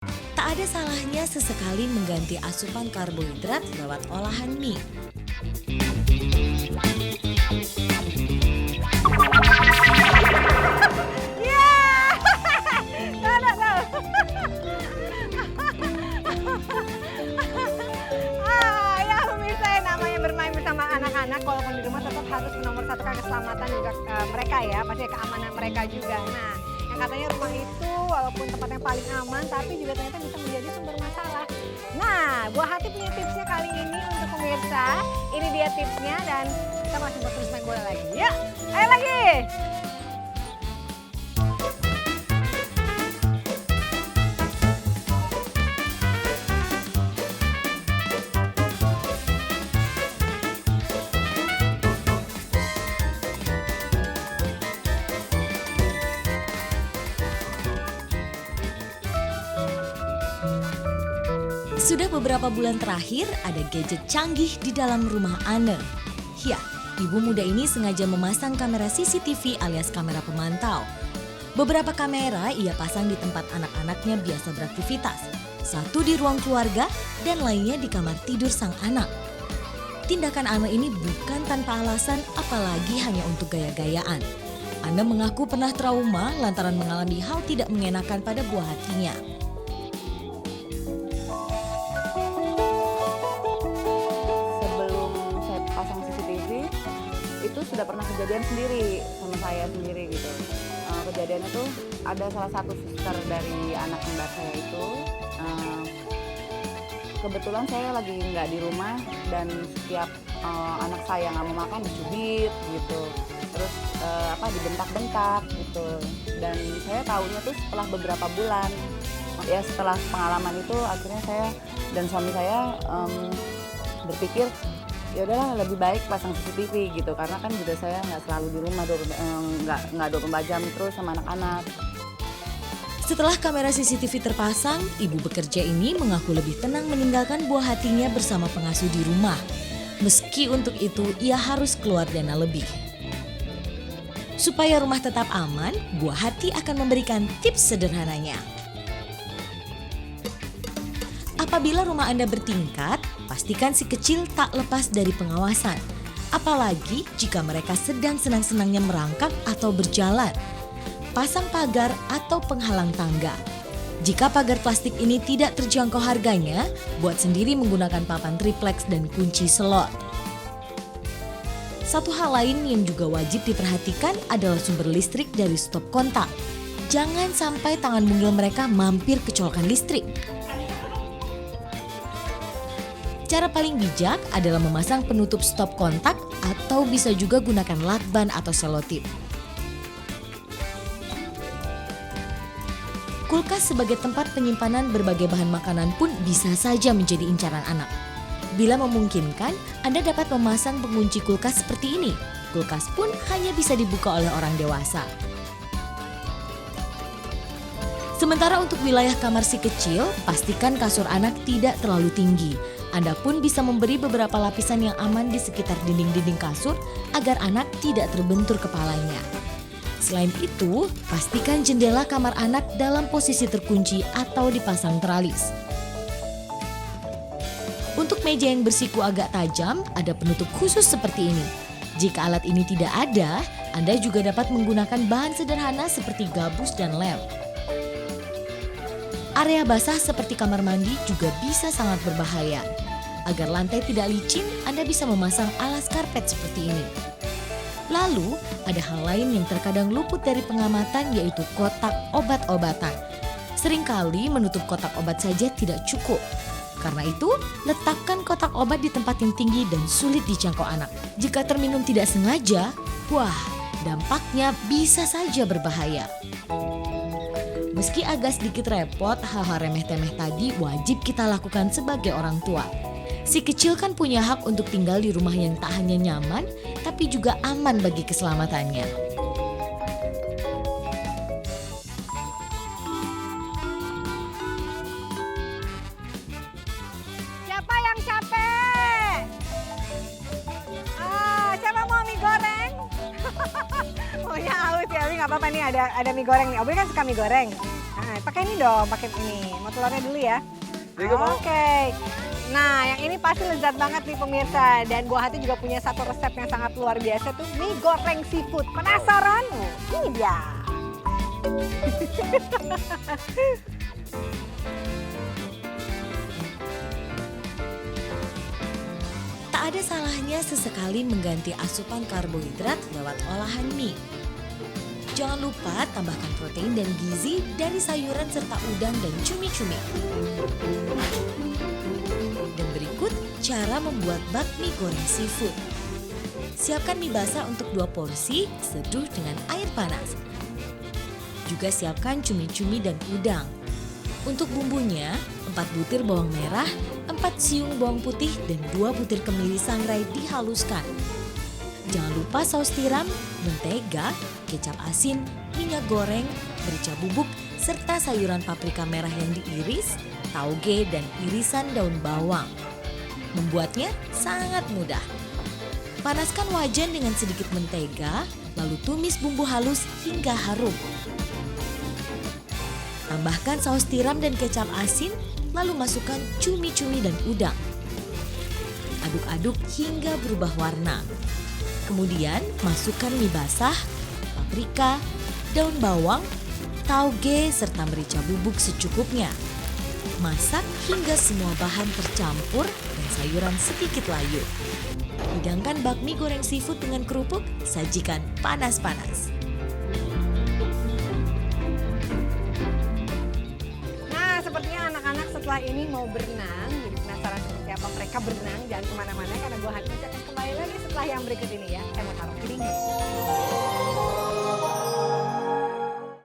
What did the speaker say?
Tak ada salahnya sesekali mengganti asupan karbohidrat lewat olahan mie. Ya, tahu tahu. Ya pemirsa yang namanya bermain bersama anak-anak walaupun di rumah tetap harus menomorsatukan keselamatan juga mereka ya, pasti keamanan mereka juga. Nah, yang katanya rumah itu walaupun tempat yang paling aman tapi juga ternyata bisa menjadi sumber masalah. Nah, Buah Hati punya tipsnya kali ini untuk pemirsa. Ini dia tipsnya dan kita masih mau terus main bola lagi. Yuk, ayo lagi. Sudah beberapa bulan terakhir ada gadget canggih di dalam rumah Anne. Ya, ibu muda ini sengaja memasang kamera CCTV alias kamera pemantau. Beberapa kamera ia pasang di tempat anak-anaknya biasa beraktivitas. Satu di ruang keluarga dan lainnya di kamar tidur sang anak. Tindakan Anne ini bukan tanpa alasan apalagi hanya untuk gaya-gayaan. Anne mengaku pernah trauma lantaran mengalami hal tidak mengenakan pada buah hatinya. Pasang CCTV itu sudah pernah kejadian sendiri sama saya sendiri gitu. Kejadiannya tuh ada salah satu suster dari anak kembar saya itu. Kebetulan saya lagi nggak di rumah dan setiap anak saya nggak mau makan dicubit gitu. Terus dibentak-bentak gitu. Dan saya tahunya tuh setelah beberapa bulan. Ya setelah pengalaman itu akhirnya saya dan suami saya berpikir ya udahlah lebih baik pasang CCTV gitu karena kan juga saya nggak selalu di rumah nggak 24 jam terus sama anak-anak. Setelah kamera CCTV terpasang, ibu bekerja ini mengaku lebih tenang meninggalkan buah hatinya bersama pengasuh di rumah. Meski untuk itu ia harus keluar dana lebih. Supaya rumah tetap aman, Buah Hati akan memberikan tips sederhananya. Apabila rumah Anda bertingkat, pastikan si kecil tak lepas dari pengawasan. Apalagi jika mereka sedang senang-senangnya merangkak atau berjalan. Pasang pagar atau penghalang tangga. Jika pagar plastik ini tidak terjangkau harganya, buat sendiri menggunakan papan triplex dan kunci slot. Satu hal lain yang juga wajib diperhatikan adalah sumber listrik dari stop kontak. Jangan sampai tangan mungil mereka mampir ke colokan listrik. Cara paling bijak adalah memasang penutup stop kontak atau bisa juga gunakan lakban atau selotip. Kulkas sebagai tempat penyimpanan berbagai bahan makanan pun bisa saja menjadi incaran anak. Bila memungkinkan, Anda dapat memasang pengunci kulkas seperti ini. Kulkas pun hanya bisa dibuka oleh orang dewasa. Sementara untuk wilayah kamar si kecil, pastikan kasur anak tidak terlalu tinggi. Anda pun bisa memberi beberapa lapisan yang aman di sekitar dinding-dinding kasur agar anak tidak terbentur kepalanya. Selain itu, pastikan jendela kamar anak dalam posisi terkunci atau dipasang teralis. Untuk meja yang bersiku agak tajam, ada penutup khusus seperti ini. Jika alat ini tidak ada, Anda juga dapat menggunakan bahan sederhana seperti gabus dan lem. Area basah seperti kamar mandi juga bisa sangat berbahaya. Agar lantai tidak licin, Anda bisa memasang alas karpet seperti ini. Lalu, ada hal lain yang terkadang luput dari pengamatan yaitu kotak obat-obatan. Seringkali menutup kotak obat saja tidak cukup. Karena itu, letakkan kotak obat di tempat yang tinggi dan sulit dijangkau anak. Jika terminum tidak sengaja, wah, dampaknya bisa saja berbahaya. Meski agak sedikit repot, hal-hal remeh-temeh tadi wajib kita lakukan sebagai orang tua. Si kecil kan punya hak untuk tinggal di rumah yang tak hanya nyaman, tapi juga aman bagi keselamatannya. Siapa yang capek? Siapa mau mie goreng? Maunya haus ya, Abi nggak apa-apa nih ada mie goreng nih. Abi kan suka mie goreng. Nah, pakai ini dong, pakai ini. Mau telurnya dulu ya. Rika mau. Oke. Nah, yang ini pasti lezat banget nih pemirsa. Dan Buah Hati juga punya satu resep yang sangat luar biasa tuh, mie goreng seafood. Penasaran? Ini dia. Tak ada salahnya sesekali mengganti asupan karbohidrat lewat olahan mie. Jangan lupa tambahkan protein dan gizi dari sayuran serta udang dan cumi-cumi. Dan berikut cara membuat bakmi goreng seafood. Siapkan mie basah untuk 2 porsi, seduh dengan air panas. Juga siapkan cumi-cumi dan udang. Untuk bumbunya, 4 butir bawang merah, 4 siung bawang putih, dan 2 butir kemiri sangrai dihaluskan. Jangan lupa saus tiram, mentega, kecap asin, minyak goreng, merica bubuk, serta sayuran paprika merah yang diiris, tauge, dan irisan daun bawang. Membuatnya sangat mudah. Panaskan wajan dengan sedikit mentega, lalu tumis bumbu halus hingga harum. Tambahkan saus tiram dan kecap asin, lalu masukkan cumi-cumi dan udang. Aduk-aduk hingga berubah warna. Kemudian masukkan mie basah, paprika, daun bawang, tauge, serta merica bubuk secukupnya. Masak hingga semua bahan tercampur dan sayuran sedikit layu. Hidangkan bakmi goreng seafood dengan kerupuk, sajikan panas-panas. Nah, sepertinya anak-anak setelah ini mau berenang. Jadi penasaran seperti apa mereka berenang. Jangan kemana-mana karena Buah Hati akan kembali lagi setelah yang berikut ini ya. Saya mau taruh piring.